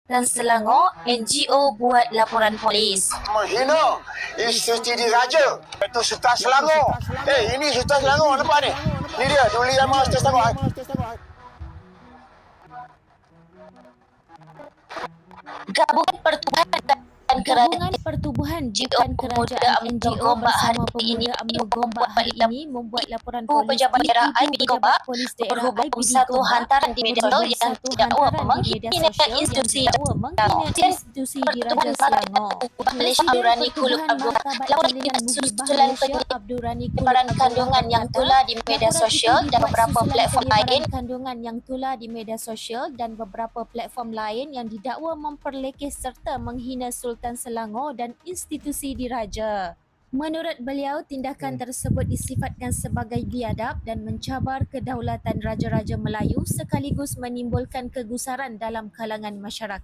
dan Selangor, NGO buat laporan polis. Menghina institusi diraja. Itu Sultan Selangor. Ini Sultan Selangor, nampak ni? Ni dia, Duli Amar Sultan Selangor. Gabungan Pertubuhan bukan kerajaan NGO bersama pemuda UMNO Gombak hari ini membuat laporan polis pejabat di daerah Ibu IPD Pejabat Gombak Polis Daerah berhubung IPD satu Gombak hantaran di media sosial yang satu didakwa hantaran di media menghina sosial yang institusi didakwa menghina institusi Diraja Selangor. Malaysia Presiden Abdurrani Kulub Pertubuhan Abdul Martabat laporan Jalinan kita Muhibah susulan Malaysia Abdurrani Kulub penyebaran Abdul kandungan yang tular di media Laporan sosial itu dan dibuat beberapa susulan platform penyebaran lain kandungan yang tular di media sosial dan beberapa platform lain yang didakwa memperlekeh serta menghina Sultan Selangor dan institusi diraja. Menurut beliau, tindakan tersebut disifatkan sebagai biadab dan mencabar kedaulatan Raja-Raja Melayu sekaligus menimbulkan kegusaran dalam kalangan masyarakat.